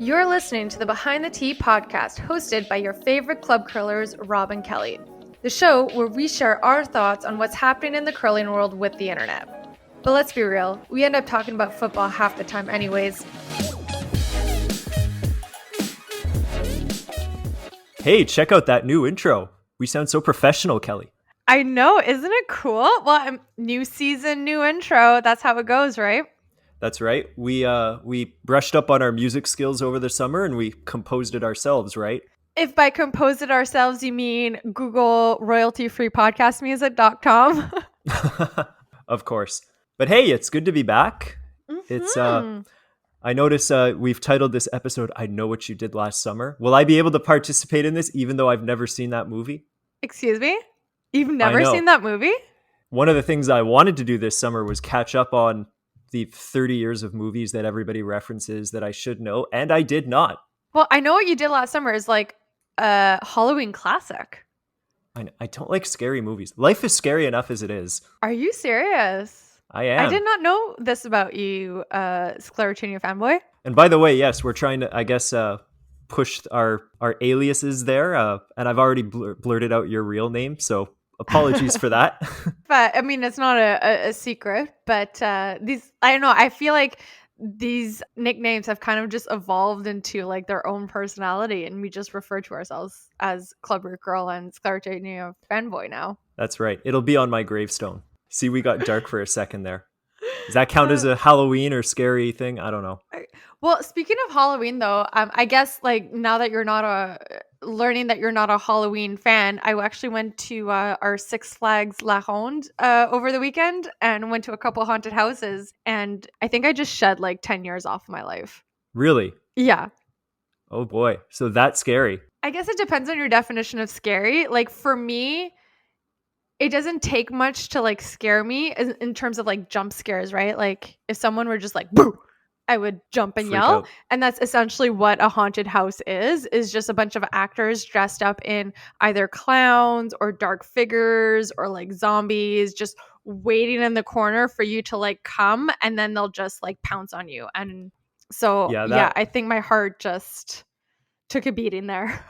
You're listening to the Behind the Tee podcast, hosted by your favorite club curlers, Rob and Kelly. The show where we share our thoughts on what's happening in the curling world with the internet. But let's be real, we end up talking about football half the time anyways. Hey, check out that new intro. We sound so professional, Kelly. I know, isn't it cool? Well, new season, new intro. That's how it goes, right? That's right. We brushed up on our music skills over the summer and we composed it ourselves, right? If by compose it ourselves, you mean Google royaltyfreepodcastmusic.com. Of course. But hey, it's good to be back. It's I notice we've titled this episode, I Know What You Did Last Summer. Will I be able to participate in this even though I've never seen that movie? Excuse me? You've never seen that movie? One of the things I wanted to do this summer was catch up on the 30 years of movies that everybody references that I should know, and I did not. Well, I Know What You Did Last Summer is like a Halloween classic. I don't like scary movies. Life is scary enough as it is. Are you serious? I am. I did not know this about you, Sclerotinia fanboy. And by the way, yes, we're trying to, I guess, push our aliases there, and I've already blurted out your real name, so apologies for that. But I mean, it's not a secret, but these, I don't know, I feel like these nicknames have kind of just evolved into like their own personality, and we just refer to ourselves as Club Root Girl and Sclerotinia fanboy now. That's right. It'll be on my gravestone. See, we got dark for a second there. Does that count as a Halloween or scary thing? I don't know. Well, speaking of Halloween, though, I guess like now that you're not learning that you're not a Halloween fan, I actually went to our Six Flags Aaaand over the weekend and went to a couple haunted houses, and I think I just shed like 10 years off my life. Really? Yeah. Oh boy. So that's scary. I guess it depends on your definition of scary. Like for me, it doesn't take much to like scare me in terms of like jump scares, right? Like if someone were just like, boo, I would jump and Freak yell. out. And that's essentially what a haunted house is just a bunch of actors dressed up in either clowns or dark figures or like zombies, just waiting in the corner for you to like come, and then they'll just like pounce on you. And so, yeah, I think my heart just took a beating there.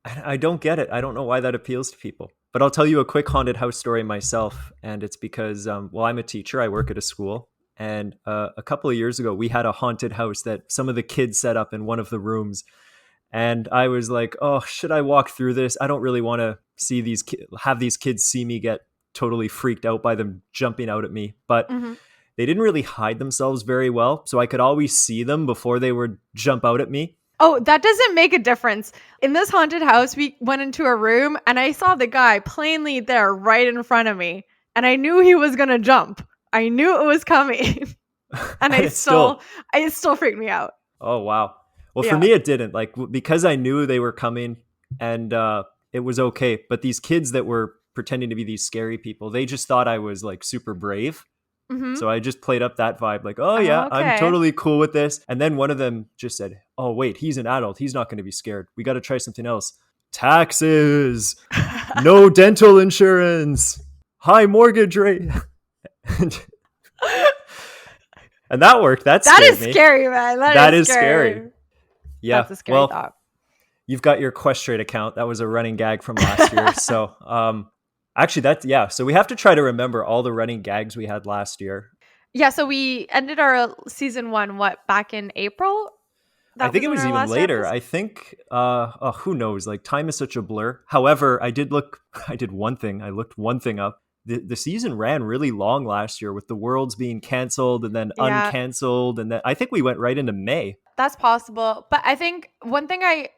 I don't get it. I don't know why that appeals to people. But I'll tell you a quick haunted house story myself. And it's because, well, I'm a teacher. I work at a school. And a couple of years ago, we had a haunted house that some of the kids set up in one of the rooms. And I was like, oh, should I walk through this? I don't really want to see have these kids see me get totally freaked out by them jumping out at me. But they didn't really hide themselves very well. So I could always see them before they would jump out at me. Oh, that doesn't make a difference. In this haunted house, we went into a room and I saw the guy plainly there right in front of me. And I knew he was going to jump. I knew it was coming. And it still freaked me out. Oh, wow. Well, for me, it didn't. Like, because I knew they were coming and it was okay. But these kids that were pretending to be these scary people, they just thought I was like super brave. So I just played up that vibe like, oh yeah, okay. I'm totally cool with this. And then one of them just said, oh wait, he's an adult. He's not going to be scared. We got to try something else. Taxes, no dental insurance, high mortgage rate. And that worked. That is me. Scary, man. That is scary. Yeah. That's a scary thought. You've got your Questrate account. That was a running gag from last year. So, actually, so we have to try to remember all the running gags we had last year. Yeah, so we ended our season 1, back in April? I think it was even later. I think, who knows? Like, time is such a blur. However, I looked one thing up. The season ran really long last year with the Worlds being canceled and then uncanceled. And then I think we went right into May. That's possible. But I think one thing I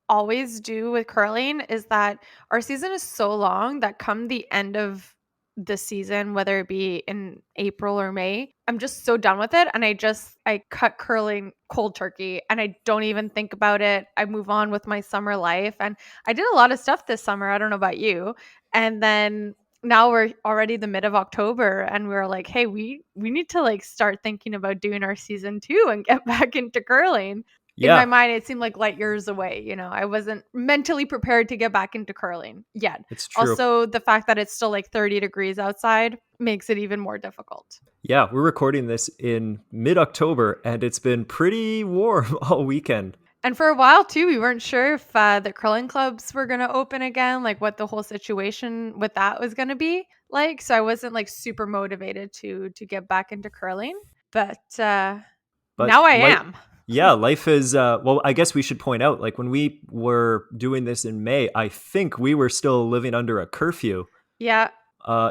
always do with curling is that our season is so long that come the end of the season, whether it be in April or May, I'm just so done with it. And I cut curling cold turkey and I don't even think about it. I move on with my summer life. And I did a lot of stuff this summer. I don't know about you. And then now we're already the mid of October and we're like, hey, we need to like start thinking about doing our season 2 and get back into curling. In my Yeah, mind, it seemed like light years away. I wasn't mentally prepared to get back into curling yet. it's true. Also, the fact that it's still like 30 degrees outside makes it even more difficult. Yeah, we're recording this in mid-October and it's been pretty warm all weekend. And for a while too, we weren't sure if the curling clubs were going to open again, like what the whole situation with that was going to be like. So I wasn't like super motivated to get back into curling, but But now I like, am. yeah, life is well, I guess we should point out, like, when we were doing this in May, I think we were still living under a curfew. Yeah,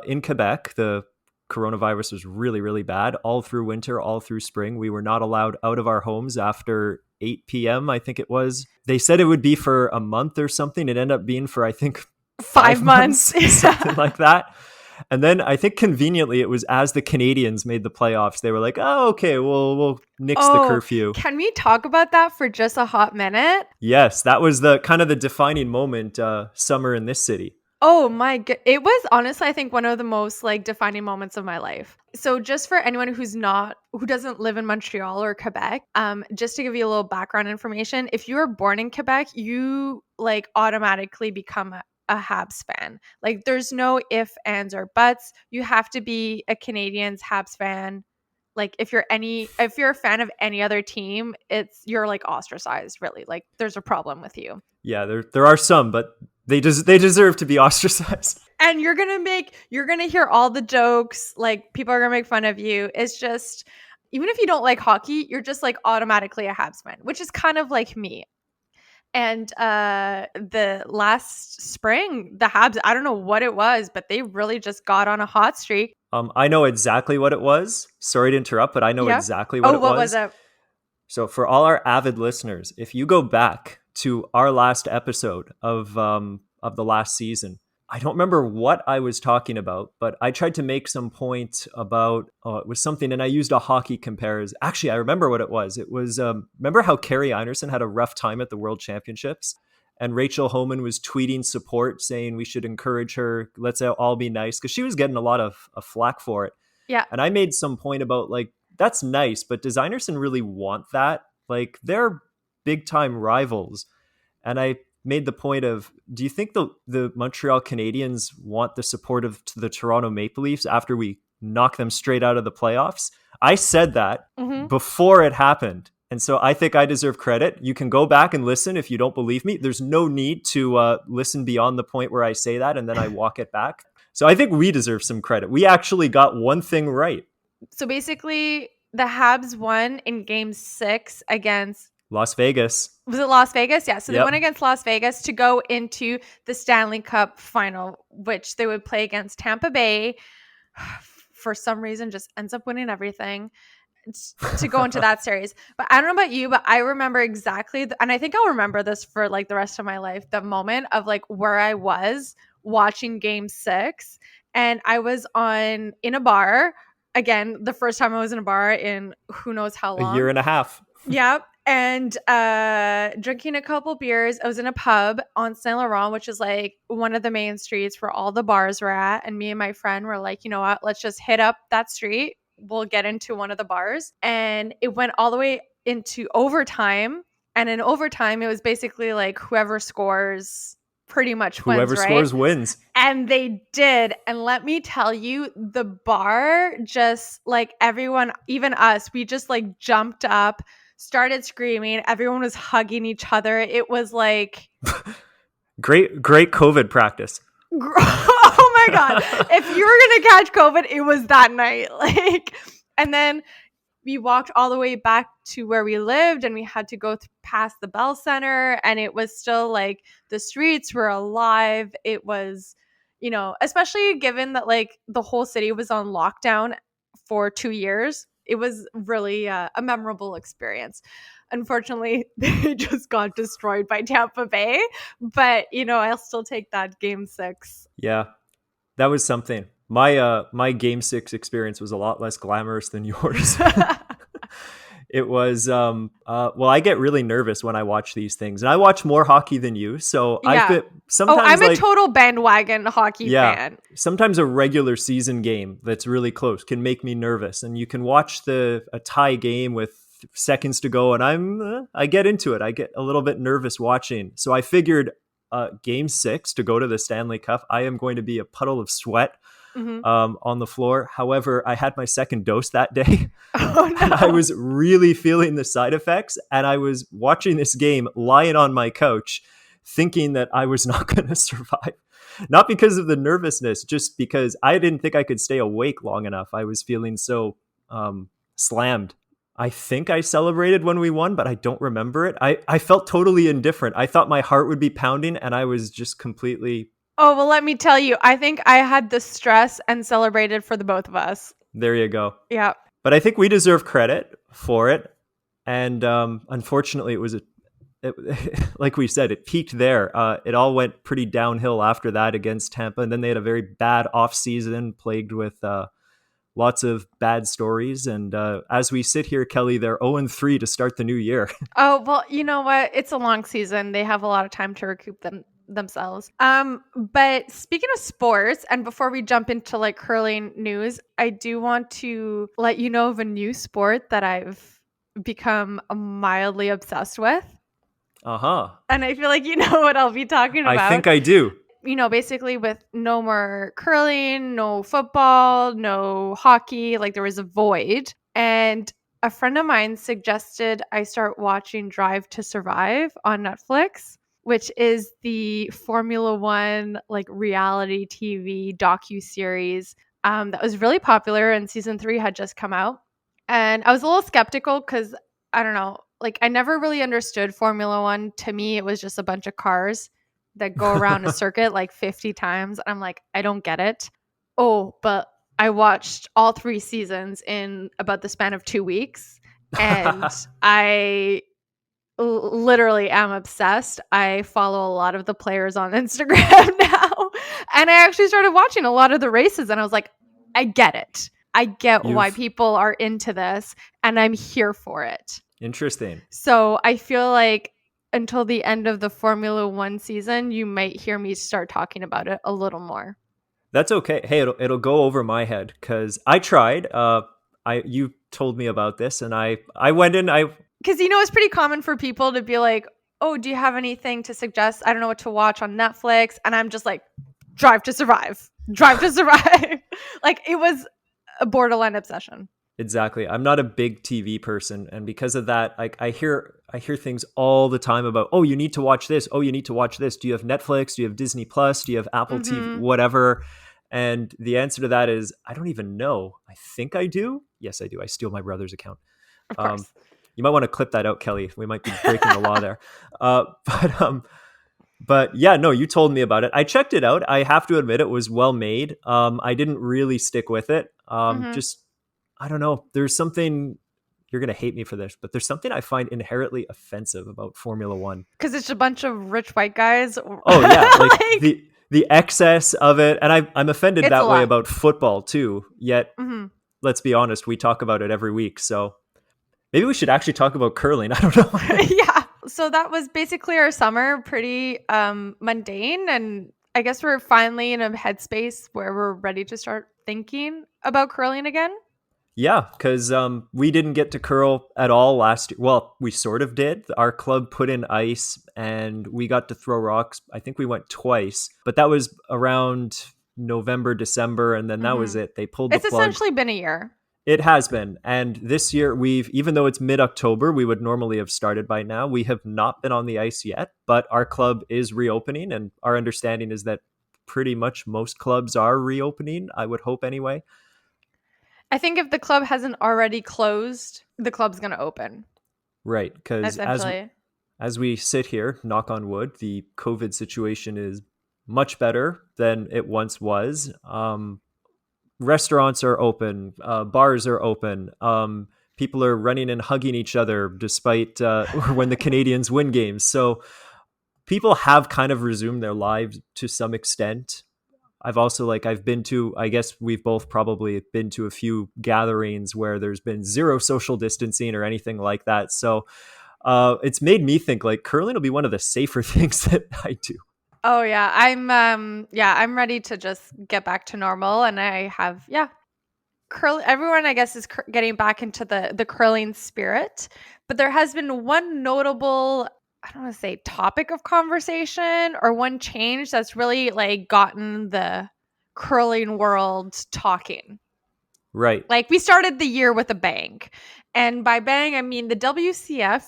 In Quebec, the coronavirus was really, really bad all through winter, all through spring. We were not allowed out of our homes after 8 p.m., I think it was. They said it would be for a month or something. It ended up being for, I think, 5 5 months, months. something like that. And then I think conveniently it was as the Canadians made the playoffs, they were like, "Oh, okay, we'll nix the Oh, curfew." can we talk about that for just a hot minute? Yes, that was the kind of the defining moment, summer in this city. Oh my god. It was honestly, I think, one of the most like defining moments of my life. So just for anyone who doesn't live in Montreal or Quebec, just to give you a little background information, if you were born in Quebec, you like automatically become a Habs fan. Like there's no if, ands, or buts. You have to be a Canadians Habs fan. Like if you're a fan of any other team, you're like ostracized, really. Like there's a problem with you. Yeah, there are some, but they deserve to be ostracized. And you're gonna hear all the jokes, like people are gonna make fun of you. It's just, even if you don't like hockey, you're just like automatically a Habs fan, which is kind of like me. And the last spring, the Habs, I don't know what it was, but they really just got on a hot streak. I know exactly what it was. Sorry to interrupt, but I know Yeah. exactly what Oh, it what was was. it? So for all our avid listeners, if you go back to our last episode of the last season, I don't remember what I was talking about, but I tried to make some point about it was something, and I used a hockey comparison. Actually, I remember what it was. It was remember how Carrie Einerson had a rough time at the World Championships, and Rachel Homan was tweeting support saying we should encourage her. Let's all be nice, because she was getting a lot of flack for it. Yeah. And I made some point about, like, that's nice, but does Einerson really want that? Like, they're big time rivals. And I made the point of, do you think the Montreal Canadiens want the support of the Toronto Maple Leafs after we knock them straight out of the playoffs? I said that Mm-hmm. before it happened. And so I think I deserve credit. You can go back and listen if you don't believe me. There's no need to listen beyond the point where I say that and then I walk it back. So I think we deserve some credit. We actually got one thing right. So basically, the Habs won in game 6 against, Las Vegas. was it Las Vegas? Yeah. So they Yep. went against Las Vegas to go into the Stanley Cup final, which they would play against Tampa Bay. For some reason, just ends up winning everything to go into that series. But I don't know about you, but I remember exactly, and I think I'll remember this for like the rest of my life, the moment of like where I was watching game 6. And I was in a bar. Again, the first time I was in a bar in who knows how A year long. and a half. Yep. And drinking a couple beers. I was in a pub on Saint Laurent, which is like one of the main streets where all the bars were at. And me and my friend were like, you know what? Let's just hit up that street. We'll get into one of the bars. And it went all the way into overtime. And in overtime, it was basically like whoever scores pretty much wins, Whoever right? scores wins. And they did. And let me tell you, the bar, just like everyone, even us, we just like jumped up, started screaming. Everyone was hugging each other. It was like Great COVID practice. oh my god. If you were going to catch COVID, it was that night. Like, and then we walked all the way back to where we lived, and we had to go past the Bell Center, and it was still like the streets were alive. It was, especially given that like the whole city was on lockdown for 2 years. It was really a memorable experience. Unfortunately, they just got destroyed by Tampa Bay, but I'll still take that game 6. Yeah, that was something. My game 6 experience was a lot less glamorous than yours. It was well, I get really nervous when I watch these things, and I watch more hockey than you, so Yeah. I've been sometimes I'm a like, total bandwagon hockey fan. sometimes a regular season game that's really close can make me nervous, and you can watch a tie game with seconds to go, and I get into it. I get a little bit nervous watching. So I figured game 6 to go to the Stanley Cup, I am going to be a puddle of sweat Mhm. on the floor. However, I had my second dose that day, Oh, and I no. was really feeling the side effects. And I was watching this game lying on my couch, thinking that I was not going to survive. Not because of the nervousness, just because I didn't think I could stay awake long enough. I was feeling so slammed. I think I celebrated when we won, but I don't remember it. I felt totally indifferent. I thought my heart would be pounding, and I was just completely, Oh, well, let me tell you, I think I had the stress and celebrated for the both of us. there you go. Yeah. But I think we deserve credit for it. And unfortunately, it, like we said, it peaked there. It all went pretty downhill after that against Tampa. And then they had a very bad offseason plagued with lots of bad stories. And as we sit here, Kelly, they're 0-3 to start the new year. Oh, well, you know what? It's a long season. They have a lot of time to recoup themselves. But speaking of sports, and before we jump into like curling news, I do want to let you know of a new sport that I've become mildly obsessed with. Uh huh. And I feel like you know what I'll be talking I about. think I do. You know, basically with no more curling, no football, no hockey, like there was a void. And a friend of mine suggested I start watching Drive to Survive on Netflix, which is the Formula One like reality TV docu-series that was really popular, and season 3 had just come out. And I was a little skeptical because I don't know, like I never really understood Formula One. To me, it was just a bunch of cars that go around a circuit like 50 times. And I'm like, I don't get it. Oh, but I watched all 3 seasons in about the span of 2 weeks. And I literally am obsessed. I follow a lot of the players on Instagram now. And I actually started watching a lot of the races and I was like, I get it. I get why You've people are into this and I'm here for it. interesting. So I feel like until the end of the Formula One season, you might hear me start talking about it a little more. That's okay. Hey, it'll go over my head because I tried. You told me about this, and I went in. I Because, you know, it's pretty common for people to be like, oh, do you have anything to suggest? I don't know what to watch on Netflix. And I'm just like, Drive to Survive. Drive to Survive. Like, it was a borderline obsession. Exactly. I'm not a big TV person, and because of that, like I hear things all the time about, oh, you need to watch this. Oh, you need to watch this. Do you have Netflix? Do you have Disney Plus? Do you have Apple TV? Mm-hmm. Whatever. And the answer to that is I don't even know. I think I do. Yes, I do. I steal my brother's account. Of Um, course. you might want to clip that out, Kelly. We might be breaking the law there. But yeah, no, you told me about it. I checked it out. I have to admit it was well made. I didn't really stick with it. Mm-hmm. Just I don't know. There's something you're gonna hate me for this, but there's something I find inherently offensive about Formula One. Because it's a bunch of rich white guys. Oh yeah, like Like, the excess of it, and I'm offended it's a that way lot. about football too. Yet, Mm-hmm. let's be honest, we talk about it every week. So maybe we should actually talk about curling. I don't know. Yeah. So that was basically our summer, pretty mundane. And I guess we're finally in a headspace where we're ready to start thinking about curling again. Yeah, because we didn't get to curl at all last year. Well, we sort of did. Our club put in ice and we got to throw rocks. I think we went twice, but that was around November, December, and then that was Mm-hmm. it. They pulled the It's plug. essentially been a year. It has been. And this year, even though it's mid October, we would normally have started by now. We have not been on the ice yet, but our club is reopening. And our understanding is that pretty much most clubs are reopening, I would hope anyway. I think if the club hasn't already closed, the club's going to open, Right. Because essentially. as we sit here, knock on wood, the COVID situation is much better than it once was. Restaurants are open, bars are open. People are running and hugging each other despite when the Canadians win games. So people have kind of resumed their lives to some extent. I've been to, I guess we've both probably been to a few gatherings where there's been zero social distancing or anything like that. So it's made me think like curling will be one of the safer things that I do. Oh yeah, I'm ready to just get back to normal and I have everyone I guess is getting back into the curling spirit, but there has been one notable, I don't want to say topic of conversation, or one change that's really like gotten the curling world talking. Right. Like, we started the year with a bang. And by bang, I mean the WCF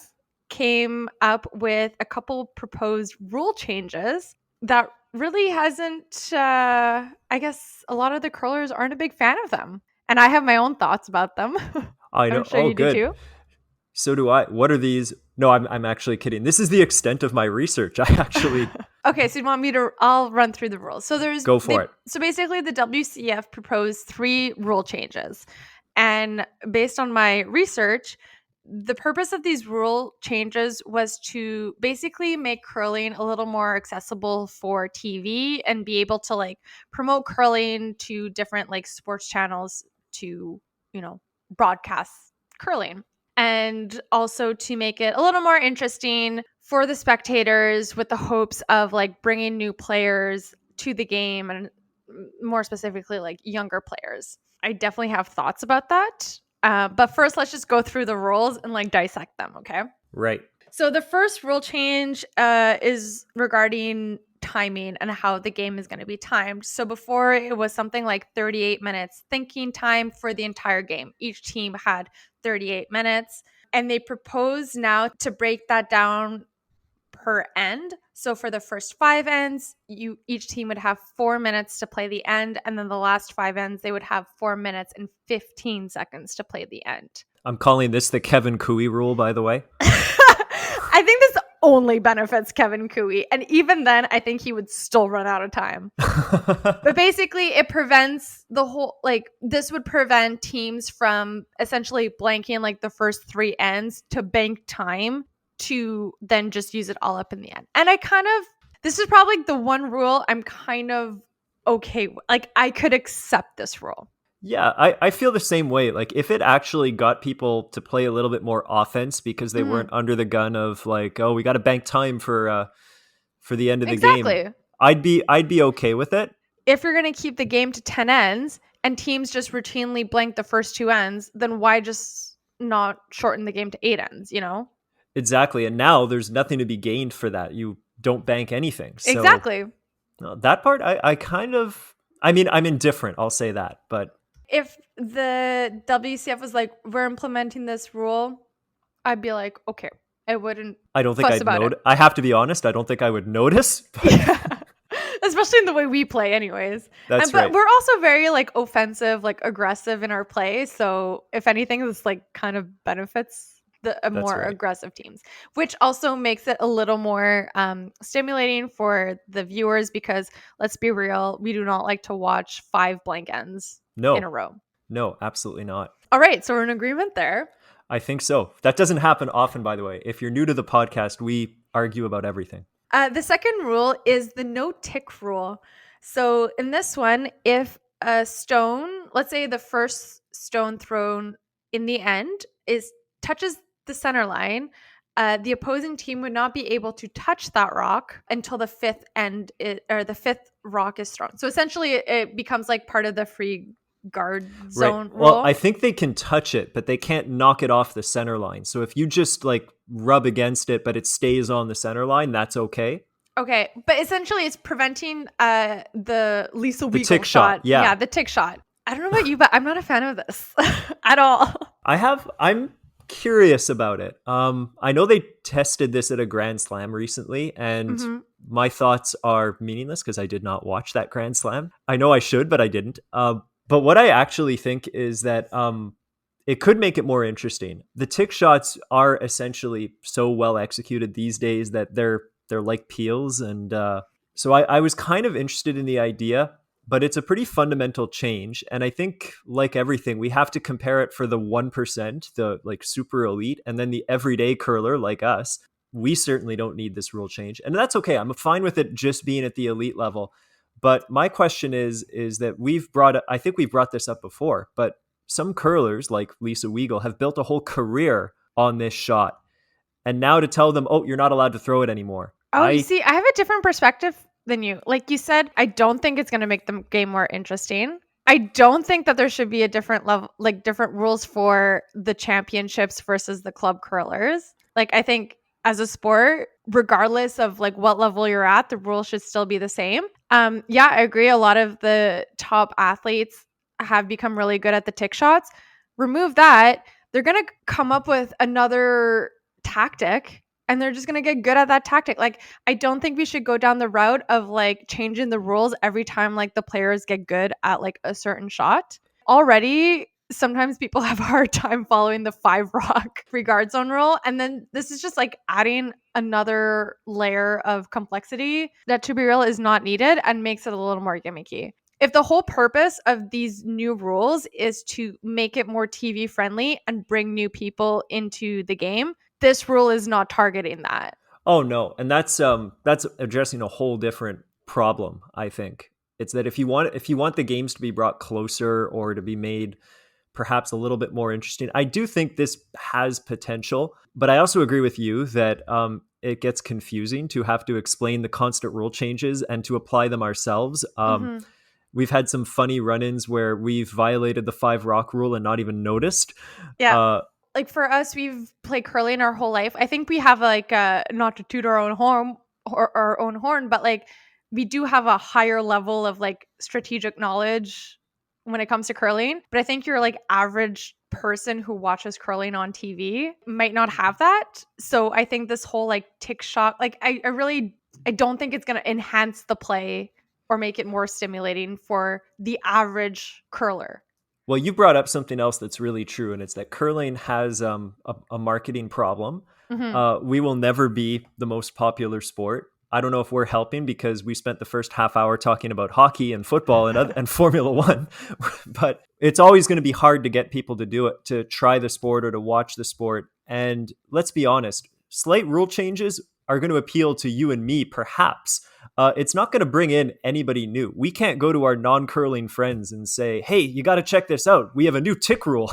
came up with a couple proposed rule changes that really hasn't, I guess a lot of the curlers aren't a big fan of them. And I have my own thoughts about them. I I'm know. sure Oh, you do good. too. So do I. What are these? No, I'm actually kidding. This is the extent of my research. I actually Okay, so you want me to? I'll run through the rules. So go for it. so basically the WCF proposed 3 rule changes, and based on my research, the purpose of these rule changes was to basically make curling a little more accessible for TV and be able to like promote curling to different like sports channels to, you know, broadcast curling, and also to make it a little more interesting for the spectators with the hopes of like bringing new players to the game, and more specifically like younger players. I definitely have thoughts about that. But first, let's just go through the rules and like dissect them, okay? Right. So the first rule change is regarding timing and how the game is going to be timed. So before, it was something like 38 minutes thinking time for the entire game. Each team had 38 minutes, and they propose now to break that down per end. So for the first 5 ends, each team would have 4 minutes to play the end, and then the last 5 ends they would have 4 minutes and 15 seconds to play the end. I'm calling this the Kevin Cooey rule, by the way. I think this only benefits Kevin Cooey, and even then I think he would still run out of time. But basically it prevents the whole, like, this would prevent teams from essentially blanking like the first 3 ends to bank time to then just use it all up in the end. And this is probably the one rule I'm kind of okay with. Like, I could accept this rule. Yeah, I feel the same way. Like, if it actually got people to play a little bit more offense because they Mhm. weren't under the gun of like, oh, we got to bank time for the end of the game, Exactly. I'd be okay with it. If you're going to keep the game to 10 ends and teams just routinely blank the first 2 ends, then why just not shorten the game to 8 ends, you know? Exactly. And now there's nothing to be gained for that. You don't bank anything. So Exactly. that part, I kind of, I mean, I'm indifferent. I'll say that. But If the WCF was like, we're implementing this rule, I'd be like, okay. I wouldn't I don't think fuss I'd about it. notice. I have to be honest. I don't think I would notice. But Yeah. Especially in the way we play anyways. that's But right. we're also very like offensive, like aggressive in our play. So if anything, this like kind of benefits the That's more right. aggressive teams, which also makes it a little more stimulating for the viewers, because let's be real, we do not like to watch 5 blank ends in No, a row. no, absolutely not. All right, so we're in agreement there. I think so. That doesn't happen often, by the way. If you're new to the podcast, we argue about everything. The second rule is the no tick rule. So in this one, if a stone, let's say the first stone thrown in the end is touches the center line, the opposing team would not be able to touch that rock until the the fifth rock is thrown. So essentially, it becomes like part of the free guard Right. zone Well, I rule. think they can touch it, but they can't knock it off the center line. So if you just like rub against it, but it stays on the center line, that's okay. Okay, but essentially it's preventing the Lisa The Weagle tick shot. shot. Yeah. Yeah, the tick shot. I don't know about you, but I'm not a fan of this at all. I'm curious about it. I know they tested this at a Grand Slam recently, and Hmm. my thoughts are meaningless because I did not watch that Grand Slam. I know I should, but I didn't. But what I actually think is that it could make it more interesting. The tick shots are essentially so well executed these days that they're like peels, and so I was kind of interested in the idea, but it's a pretty fundamental change. And I think, like everything, we have to compare it for the 1%, the like super elite, and then the everyday curler like us. We certainly don't need this rule change. And that's okay. I'm fine with it just being at the elite level. But my question is that I think we've brought this up before, but some curlers like Lisa Weagle have built a whole career on this shot. And now to tell them, oh, you're not allowed to throw it anymore. Oh, you I see, I have a different perspective than you. Like you said, I don't think it's going to make the game more interesting. I don't think that there should be a different level, like different rules for the championships versus the club curlers. Like, I think as a sport, regardless of like what level you're at, the rules should still be the same. Yeah, I agree. A lot of the top athletes have become really good at the tick shots. Remove that, they're gonna come up with another tactic and they're just going to get good at that tactic. Like, I don't think we should go down the route of like changing the rules every time like the players get good at like a certain shot. Already, sometimes people have a hard time following the 5 rock free guard zone rule. And then this is just like adding another layer of complexity that, to be real, is not needed and makes it a little more gimmicky. If the whole purpose of these new rules is to make it more TV friendly and bring new people into the game, this rule is not targeting that. Oh no, and that's addressing a whole different problem, I think. It's that if you want the games to be brought closer or to be made perhaps a little bit more interesting, I do think this has potential, but I also agree with you that it gets confusing to have to explain the constant rule changes and to apply them ourselves. Mm-hmm. We've had some funny run-ins where we've violated the 5 rock rule and not even noticed. Yeah. Uh, Like for us, we've played curling our whole life. I think we have like not to toot our own horn or our own horn, but like we do have a higher level of like strategic knowledge when it comes to curling. But I think your like average person who watches curling on TV might not have that. So I think this whole like tick shot, like I don't think it's gonna enhance the play or make it more stimulating for the average curler. Well, you brought up something else that's really true, and it's that curling has a marketing problem. Mm-hmm. We will never be the most popular sport. I don't know if we're helping because we spent the first half hour talking about hockey and football and Formula One, but it's always going to be hard to get people to do it, to try the sport or to watch the sport. And let's be honest, slight rule changes are going to appeal to you and me, perhaps. It's not going to bring in anybody new. We can't go to our non-curling friends and say, hey, you got to check this out. We have a new tick rule.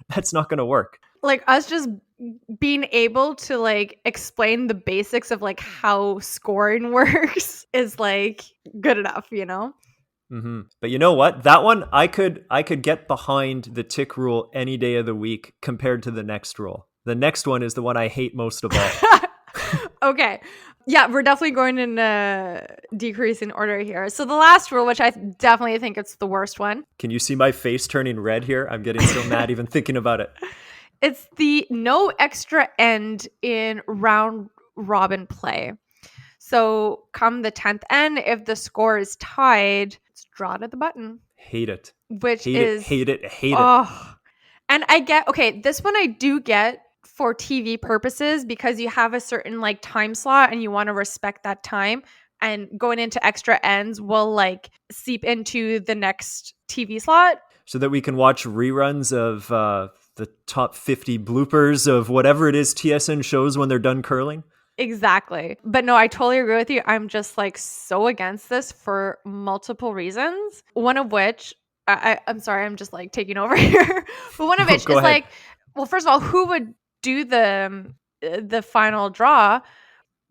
That's not going to work. Like us just being able to like explain the basics of like how scoring works is like good enough, you know? Mm-hmm. But you know what? That one, I could get behind the tick rule any day of the week compared to the next rule. The next one is the one I hate most of all. Okay. Yeah, we're definitely going in decreasing order here. So the last rule, which I definitely think it's the worst one. Can you see my face turning red here? I'm getting so mad even thinking about it. It's the no extra end in round robin play. So come the 10th end, if the score is tied, it's drawn at the button. Hate it. Which hate is it. Hate it. Hate it. oh. And I get, okay, this one I do get for TV purposes because you have a certain like time slot and you want to respect that time, and going into extra ends will like seep into the next TV slot. So that we can watch reruns of the top 50 bloopers of whatever it is TSN shows when they're done curling. Exactly. But no, I totally agree with you. I'm just like so against this for multiple reasons. One of which, I'm sorry, I'm just like taking over here. But one of which Go is ahead. like, well, first of all, who would do the final draw?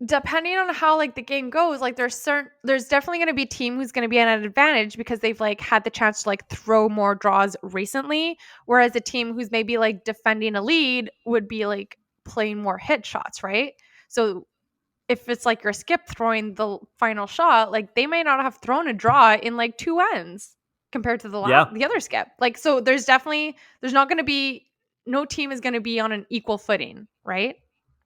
Depending on how like the game goes, like there's definitely going to be a team who's going to be at an advantage because they've like had the chance to like throw more draws recently, whereas a team who's maybe like defending a lead would be like playing more hit shots, right? So if it's like your skip throwing the final shot, like they may not have thrown a draw in like 2 ends compared to Yeah. the other skip. Like, so there's not going to be, no team is going to be on an equal footing, right?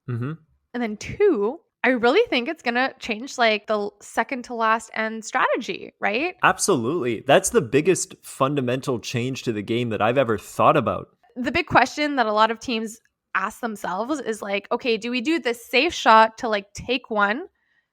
Mm-hmm. And then 2, I really think it's going to change like the second to last end strategy, right? Absolutely. That's the biggest fundamental change to the game that I've ever thought about. The big question that a lot of teams ask themselves is like, okay, do we do the safe shot to like take one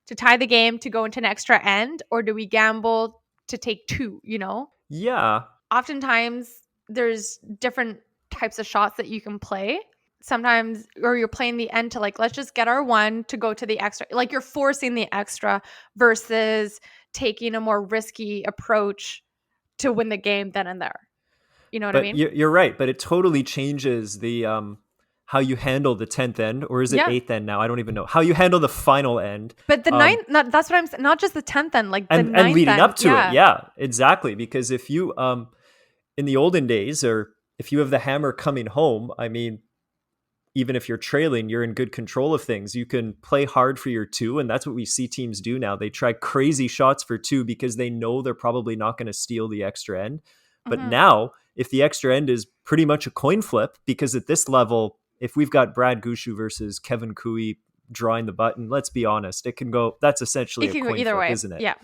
to tie the game to go into an extra end, or do we gamble to take 2, you know? Yeah. Oftentimes there's different types of shots that you can play. Sometimes, or you're playing the end to like, let's just get our one to go to the extra. Like you're forcing the extra versus taking a more risky approach to win the game then and there. You know what I But mean? you're right. But it totally changes the how you handle the 10th end, or is it Yeah. 8th end now? I don't even know. How you handle the final end. But the ninth, that's what I'm saying. Not just the 10th end, like the and ninth leading end. up to Yeah. it. Yeah, exactly. Because if you in the olden days, or if you have the hammer coming home, I mean, even if you're trailing, you're in good control of things. You can play hard for your two, and that's what we see teams do now. They try crazy shots for two because they know they're probably not going to steal the extra end. But Mhm. now, if the extra end is pretty much a coin flip, because at this level, if we've got Brad Gushu versus Kevin Cooey drawing the button, let's be honest, it can go, that's essentially It a can go coin either flip, way. isn't it? Yeah.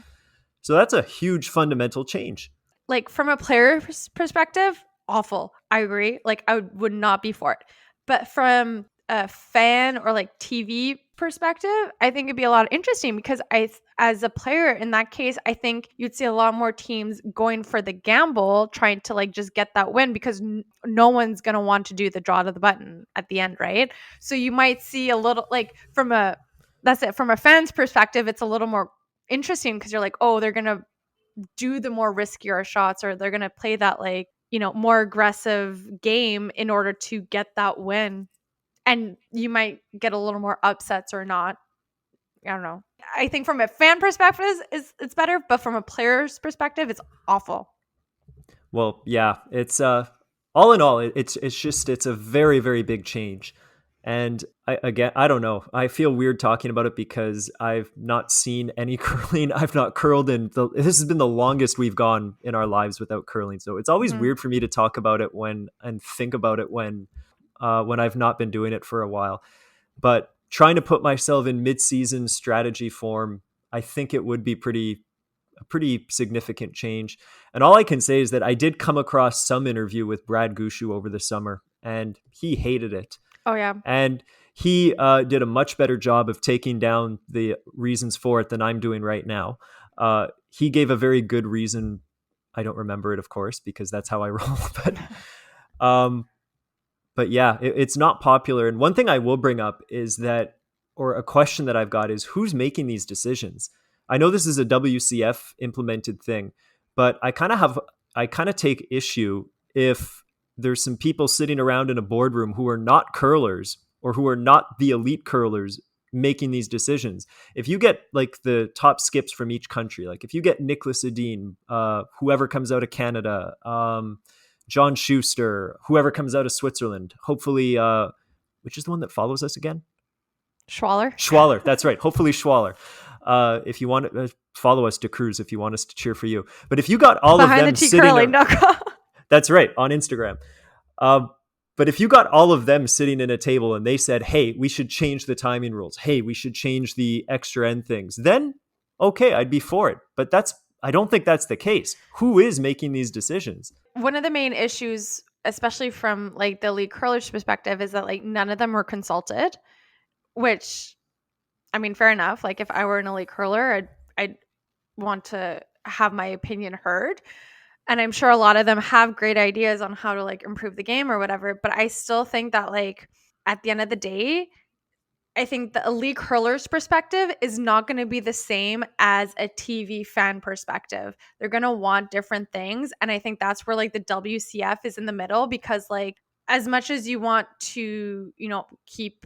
So that's a huge fundamental change. Like from a player perspective, awful. I agree. Like I would not be for it. But from a fan or like TV perspective, I think it'd be a lot interesting because as a player in that case, I think you'd see a lot more teams going for the gamble, trying to like just get that win because no one's going to want to do the draw to the button at the end, right? So you might see a little like that's it. From a fan's perspective, it's a little more interesting because you're like, oh, they're going to do the more riskier shots or they're going to play that like, more aggressive game in order to get that win. And you might get a little more upsets or not. I don't know. I think from a fan perspective it's better, but from a player's perspective it's awful. Well, yeah, it's all in all, it's just it's a very very big change, and again, I don't know. I feel weird talking about it because I've not seen any curling. I've not curled this has been the longest we've gone in our lives without curling. So it's always Mhm. weird for me to talk about it and think about it when I've not been doing it for a while. But trying to put myself in mid-season strategy form, I think it would be a pretty significant change. And all I can say is that I did come across some interview with Brad Gushu over the summer, and he hated it. Oh yeah. And he did a much better job of taking down the reasons for it than I'm doing right now. He gave a very good reason. I don't remember it, of course, because that's how I roll. Um, but yeah, it's not popular. And one thing I will bring up is that, or a question that I've got is who's making these decisions? I know this is a WCF implemented thing, but I kind of take issue if there's some people sitting around in a boardroom who are not curlers or who are not the elite curlers making these decisions. If you get like the top skips from each country, like if you get Nicholas Edin, whoever comes out of Canada, John Schuster, whoever comes out of Switzerland, hopefully, which is the one that follows us again? Schwaller. Schwaller. That's right. Hopefully Schwaller. If you want to follow us to Cruz, if you want us to cheer for you. But if you got all of Behind the them T sitting, curling.com. that's right, on Instagram. Um, but if you got all of them sitting in a table and they said, hey, we should change the timing rules. Hey, we should change the extra end things. Then, okay, I'd be for it. But I don't think that's the case. Who is making these decisions? One of the main issues, especially from like the elite curlers perspective, is that like none of them were consulted, which I mean, fair enough. Like if I were an elite curler, I'd want to have my opinion heard. And I'm sure a lot of them have great ideas on how to like improve the game or whatever. But I still think that like at the end of the day, I think the elite curler's perspective is not going to be the same as a TV fan perspective. They're going to want different things. And I think that's where like the WCF is in the middle because like as much as you want to, keep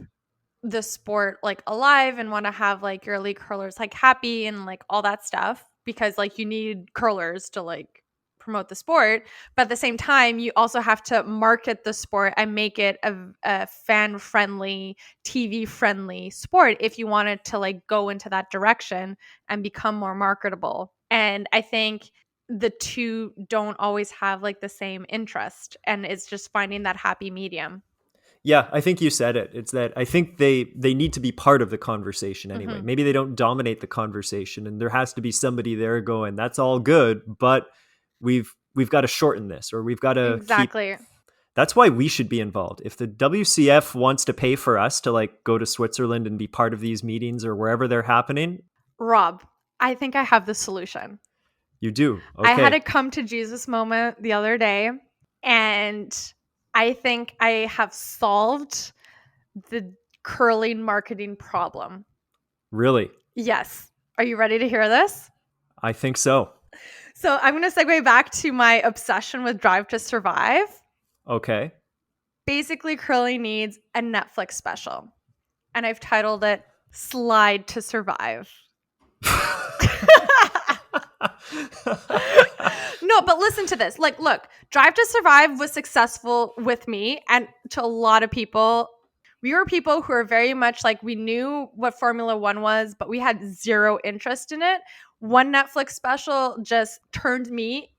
the sport like alive and want to have like your elite curlers like happy and like all that stuff because like you need curlers to like promote the sport, but at the same time you also have to market the sport and make it a fan friendly, TV friendly sport if you want it to like go into that direction and become more marketable. And I think the two don't always have like the same interest, and it's just finding that happy medium. Yeah, I think you said it. It's that I think they need to be part of the conversation anyway. Mm-hmm. Maybe they don't dominate the conversation, and there has to be somebody there going, "That's all good, but we've got to shorten this, or we've got to keep." Exactly. That's why we should be involved. If the WCF wants to pay for us to like go to Switzerland and be part of these meetings or wherever they're happening, Rob, I think I have the solution. you do. I had Okay, a come to Jesus moment the other day, and I think I have solved the curling marketing problem. really, Yes. Are you ready to hear this? I think so. So I'm going to segue back to my obsession with Drive to Survive. Okay. Basically, curling needs a Netflix special, and I've titled it Slide to Survive. No, but listen to this. Like, look, Drive to Survive was successful with me and to a lot of people. We were people who are very much like, we knew what Formula One was, but we had zero interest in it. One Netflix special just turned me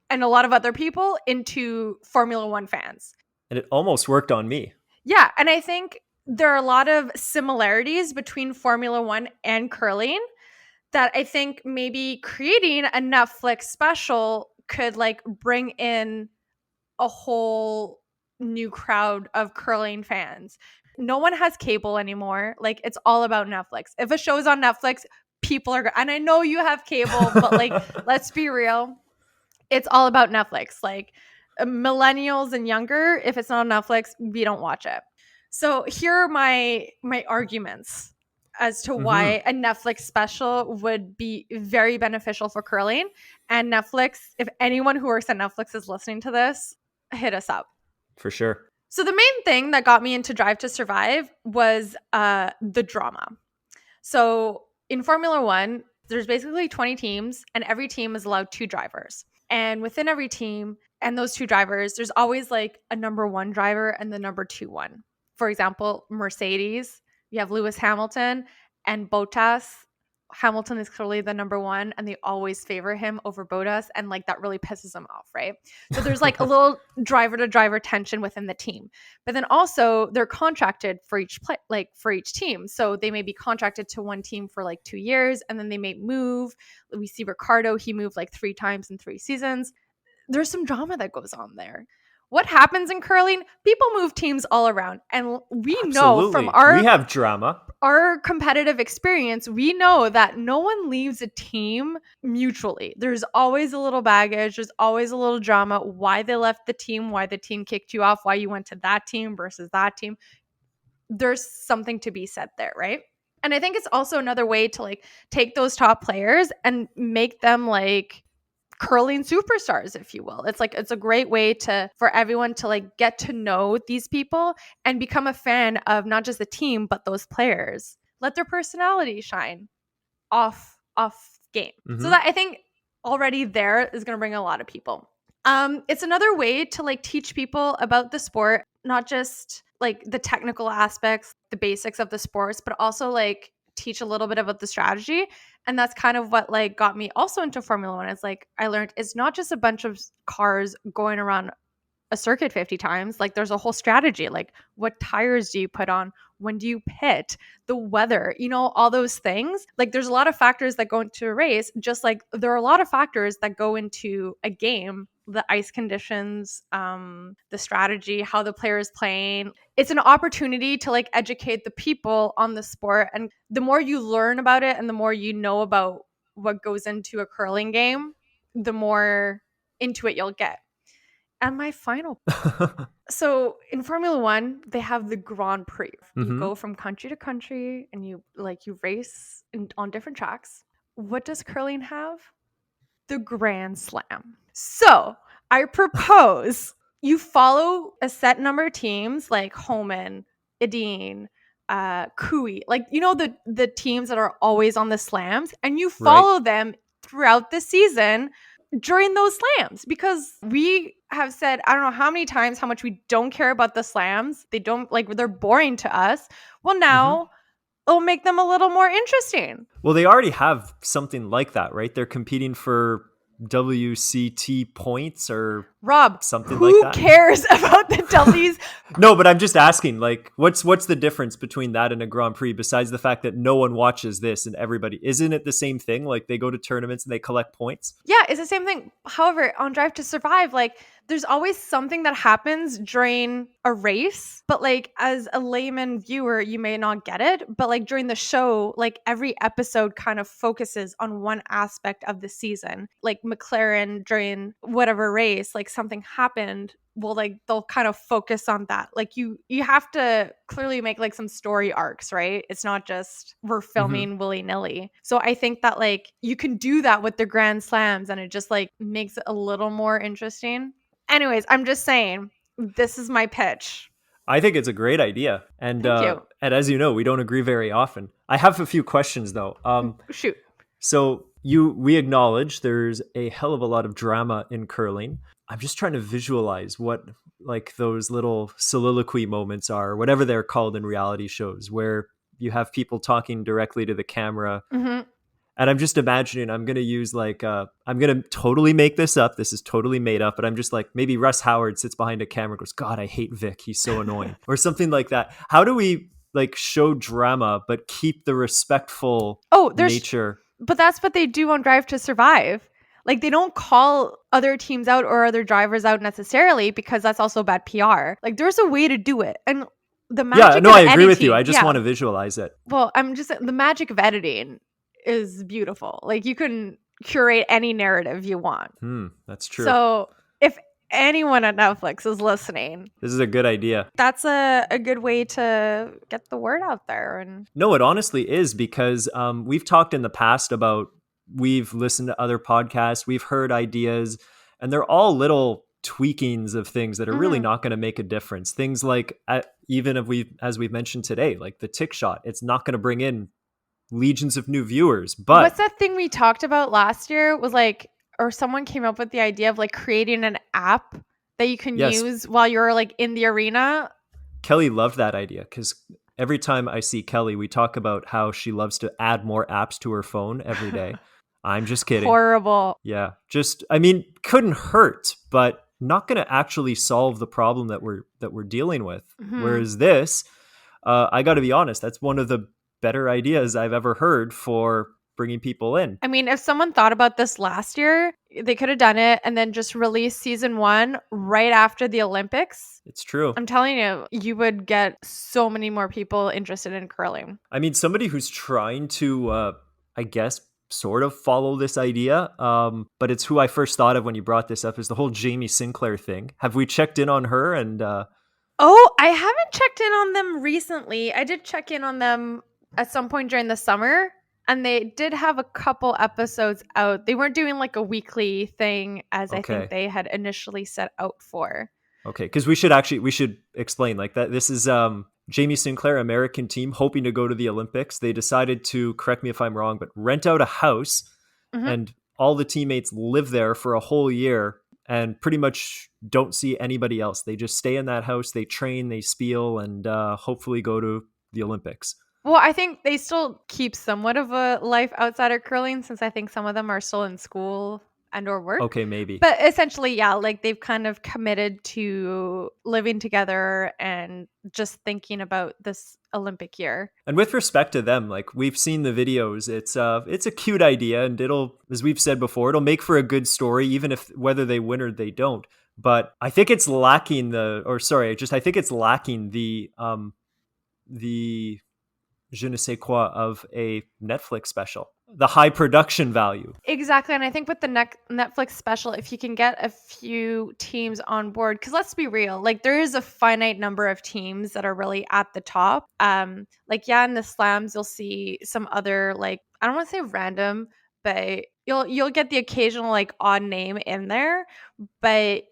and a lot of other people into Formula One fans. And it almost worked on me. Yeah. And I think there are a lot of similarities between Formula One and curling that I think maybe creating a Netflix special could like bring in a whole new crowd of curling fans. No one has cable anymore. Like it's all about Netflix. If a show's on Netflix, people are and I know you have cable, but like let's be real. It's all about Netflix. Like millennials and younger, if it's not on Netflix, we don't watch it. So here are my arguments as to Mm-hmm. why a Netflix special would be very beneficial for curling. And Netflix, if anyone who works at Netflix is listening to this, hit us up. For sure. So the main thing that got me into Drive to Survive was the drama. So in Formula One, there's basically 20 teams, and every team is allowed 2 drivers. And within every team and those 2 drivers, there's always like a number 1 driver and the number 2 one. For example, Mercedes, you have Lewis Hamilton and Bottas. Hamilton is clearly the number 1 and they always favor him over Bottas, and like that really pisses him off, right? So there's like a little driver to driver tension within the team. But then also they're contracted for each for each team. So they may be contracted to one team for like 2 years and then they may move. We see Ricardo, he moved like 3 times in 3 seasons. There's some drama that goes on there. What happens in curling? People move teams all around. And we know from Absolutely. We have drama. our competitive experience, we know that no one leaves a team mutually. There's always a little baggage. There's always a little drama. Why they left the team, why the team kicked you off, why you went to that team versus that team. There's something to be said there, right? And I think it's also another way to like take those top players and make them like curling superstars, if you will. It's like it's a great way to for everyone to like get to know these people and become a fan of not just the team but those players. Let their personality shine off game. So Mm-hmm. that I think already there is going to bring a lot of people. It's another way to like teach people about the sport, not just like the technical aspects, the basics of the sports, but also like teach a little bit about the strategy. And that's kind of what like got me also into Formula One. It's like I learned it's not just a bunch of cars going around a circuit 50 times. Like there's a whole strategy. Like what tires do you put on? When do you pit? The weather, all those things. Like there's a lot of factors that go into a race, just like there are a lot of factors that go into a game. The ice conditions, the strategy, how the player is playing. It's an opportunity to like educate the people on the sport. And the more you learn about it and the more you know about what goes into a curling game, the more into it you'll get. And my final. So in Formula One, they have the Grand Prix. You Mm-hmm. go from country to country and you race on different tracks. What does curling have? The Grand Slam. So I propose you follow a set number of teams like Homan, Edine, Kui, like the teams that are always on the slams, and you Right. follow them throughout the season during those slams, because we have said I don't know how many times how much we don't care about the slams. They don't like they're boring to us. Well, Mm-hmm. now it'll make them a little more interesting. Well, they already have something like that, right? They're competing for WCT points or Rob, something like who that. cares about the W's? No, but I'm just asking, like, what's the difference between that and a Grand Prix besides the fact that no one watches this and everybody isn't it the same thing? Like they go to tournaments and they collect points? Yeah, it's the same thing. However, on Drive to Survive, like there's always something that happens during a race, but like as a layman viewer, you may not get it. But like during the show, like every episode kind of focuses on one aspect of the season. Like McLaren during whatever race, like something happened. Well, like they'll kind of focus on that. Like you have to clearly make like some story arcs, right? It's not just we're Mm-hmm. filming willy-nilly. So I think that like you can do that with the Grand Slams and it just like makes it a little more interesting. Anyways, I'm just saying this is my pitch. I think it's a great idea, Thank you. and as you know, we don't agree very often. I have a few questions though. Shoot. So we acknowledge there's a hell of a lot of drama in curling. I'm just trying to visualize what like those little soliloquy moments are, whatever they're called in reality shows, where you have people talking directly to the camera. Mhm. And I'm just imagining I'm gonna use like I'm gonna totally make this up. This is totally made up, but I'm just like maybe Russ Howard sits behind a camera and goes, God, I hate Vic. He's so annoying. Or something like that. How do we like show drama but keep the respectful Oh, nature? but that's what they do on Drive to Survive. Like they don't call other teams out or other drivers out necessarily because that's also bad PR. Like there's a way to do it. And the Yeah, magic no, of I agree with you. editing, I just yeah. want to visualize it. Well, I'm just the magic of editing is beautiful. Like you can curate any narrative you want. That's true. So if anyone at Netflix is listening, This is a good idea. that's a good way to get the word out there. And No, it honestly is because we've talked in the past about we've listened to other podcasts, we've heard ideas, and they're all little tweakings of things that are really Mhm. not going to make a difference. Things like even if we, as we've mentioned today, like the tick shot, it's not going to bring in legions of new viewers. What's But that thing we talked about last year was like, or someone came up with the idea of like creating an app that you can yes, use while you're like in the arena. Kelly loved that idea because every time I see Kelly, we talk about how she loves to add more apps to her phone every day. I'm just kidding. Horrible. Yeah, just I mean, couldn't hurt, but not going to actually solve the problem that we're dealing with. Mhm. Whereas this, I got to be honest, that's one of the better ideas I've ever heard for bringing people in. I mean, if someone thought about this last year, they could have done it and then just released season 1 right after the Olympics. It's true. I'm telling you, you would get so many more people interested in curling. I mean, somebody who's trying to, I guess, sort of follow this idea, but it's who I first thought of when you brought this up is the whole Jamie Sinclair thing. Have we checked in on her? And Oh, I haven't checked in on them recently. I did check in on them at some point during the summer, and they did have a couple episodes out. They weren't doing like a weekly thing as I think okay. they had initially set out for. Okay, because we should explain like that. This is Jamie Sinclair, American team, hoping to go to the Olympics. They decided to, correct me if I'm wrong, but rent out a house, Mhm. and all the teammates live there for a whole year and pretty much don't see anybody else. They just stay in that house, they train, they spiel, and hopefully go to the Olympics. Well, I think they still keep somewhat of a life outside of curling since I think some of them are still in school and or work. Okay, maybe. But essentially, yeah, like they've kind of committed to living together and just thinking about this Olympic year. And with respect to them, like we've seen the videos, it's a cute idea, and it'll, as we've said before, it'll make for a good story, even if whether they win or they don't. But I think it's lacking I think it's lacking the je ne sais quoi of a Netflix special, the high production value. Exactly. And I think with the Netflix special, if you can get a few teams on board, because let's be real, like there is a finite number of teams that are really at the top. Like yeah, in the slams, you'll see some other like I don't want to say random, but you'll get the occasional like odd name in there, but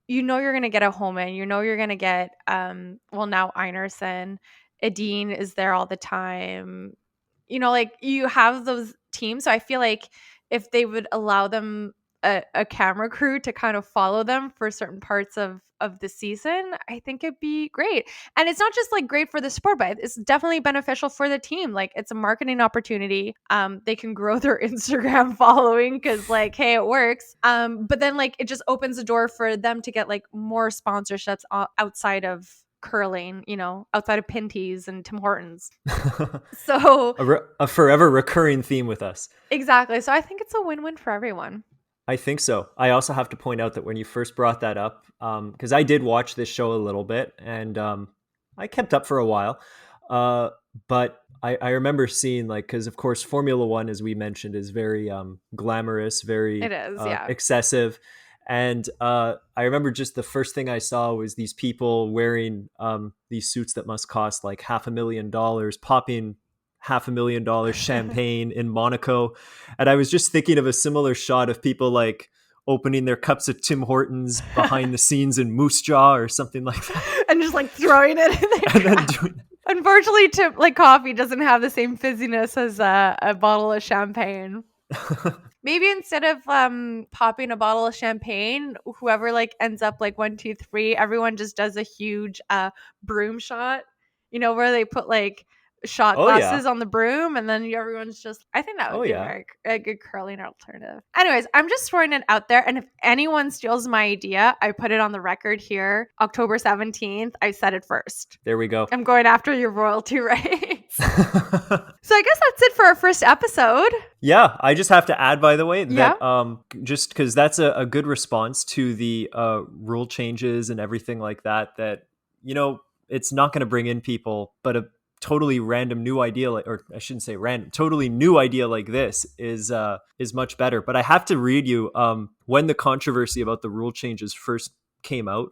you know you're gonna get a Holman, you know you're gonna get well now Einerson, Edine is there all the time. You know, like you have those teams. So I feel like if they would allow them a camera crew to kind of follow them for certain parts of the season, I think it'd be great. And it's not just like great for the sport, but it's definitely beneficial for the team. Like it's a marketing opportunity. They can grow their Instagram following because like, hey, it works. But then like it just opens the door for them to get like more sponsorships outside of curling, you know, outside of Pinty's and Tim Hortons. So A forever recurring theme with us. exactly. So I think it's a win-win for everyone. I think so. I also have to point out that when you first brought that up, because I did watch this show a little bit, and I kept up for a while, but I remember seeing like, because of course Formula One, as we mentioned, is very glamorous, very It is, yeah. excessive, and I remember just the first thing I saw was these people wearing these suits that must cost like $500,000, popping $500,000 champagne in Monaco. And I was just thinking of a similar shot of people like opening their cups of Tim Hortons behind the scenes in Moose Jaw or something like that. And just like throwing it in And there. then doing, Unfortunately, like coffee doesn't have the same fizziness as a bottle of champagne. Maybe instead of popping a bottle of champagne, whoever like ends up like 1, 2, 3, everyone just does a huge broom shot. You know, where they put like shot Oh yeah. glasses on the broom, and then everyone's just. I think that would Oh be yeah. a good curling alternative. Anyways, I'm just throwing it out there, and if anyone steals my idea, I put it on the record here. October 17th, I said it first. There we go. I'm going after your royalty rights. So I guess that's it for our first episode. Yeah, I just have to add, by the way, Yeah. that just because that's a good response to the rule changes and everything like that. That it's not going to bring in people, but a totally random new idea, or I shouldn't say random, totally new idea like this is much better. But I have to read you when the controversy about the rule changes first came out.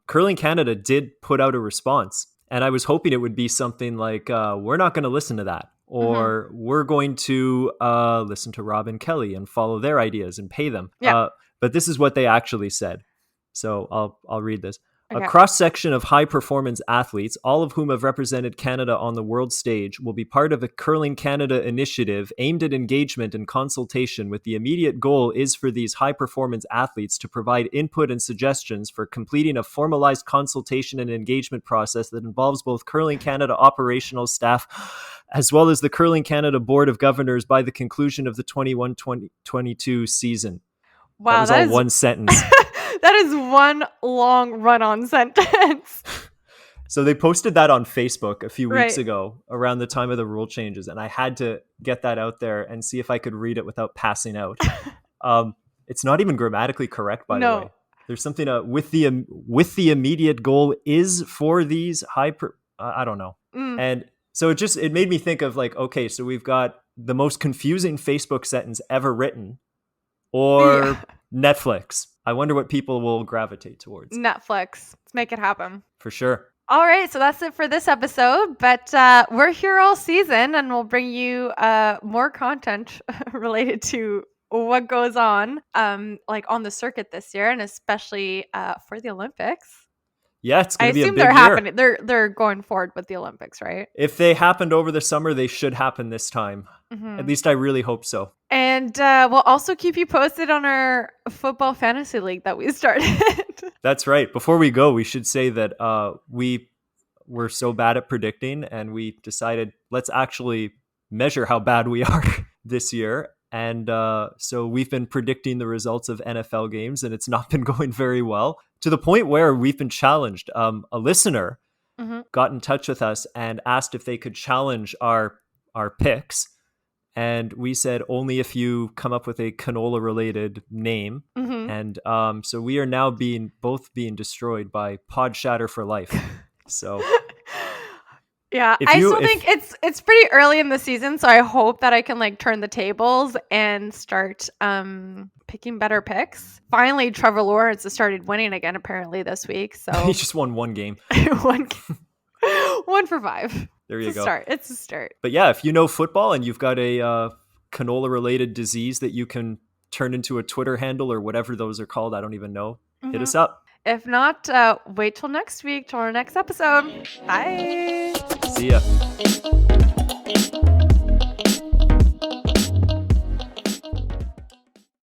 Curling Canada did put out a response. And I was hoping it would be something like, we're not going to listen to that. Or we're going to listen to Rob and Kelly and follow their ideas and pay them. Yeah. But this is what they actually said. So I'll read this. Okay. A cross-section of high-performance athletes, all of whom have represented Canada on the world stage, will be part of a Curling Canada initiative aimed at engagement and consultation, with the immediate goal is for these high-performance athletes to provide input and suggestions for completing a formalized consultation and engagement process that involves both Curling Canada operational staff as well as the Curling Canada Board of Governors by the conclusion of the 21-22 season. Wow, that was all one sentence. That is one long run-on sentence. So they posted that on Facebook a few weeks ago around the time of the rule changes, and I had to get that out there and see if I could read it without passing out. It's not even grammatically correct, by the way. There's something with the immediate goal is for these I don't know. And so it made me think of like, okay, so we've got the most confusing Facebook sentence ever written, or Netflix. I wonder what people will gravitate towards. Netflix. Let's make it happen. For sure. All right, so that's it for this episode, but we're here all season, and we'll bring you more content related to what goes on like on the circuit this year, and especially for the Olympics. Yeah, it's going to be a big year. Happening. They're going forward with the Olympics, right? If they happened over the summer, they should happen this time. At least I really hope so. And we'll also keep you posted on our football fantasy league that we started. That's right. Before we go, we should say that we were so bad at predicting, and we decided let's actually measure how bad we are this year. And so we've been predicting the results of NFL games, and it's not been going very well, to the point where we've been challenged. A listener got in touch with us and asked if they could challenge our picks. And we said only if you come up with a canola related name. And so we are now both being destroyed by Pod Shatter for life. So yeah, I still think it's pretty early in the season, so I hope that I can like turn the tables and start picking better picks. Finally, Trevor Lawrence has started winning again apparently this week. So he just won one game. One for 5. There you go. It's a start. But yeah, if you know football and you've got a canola related disease that you can turn into a Twitter handle or whatever those are called, I don't even know, hit us up. If not, wait till next week, till our next episode. Bye. See ya.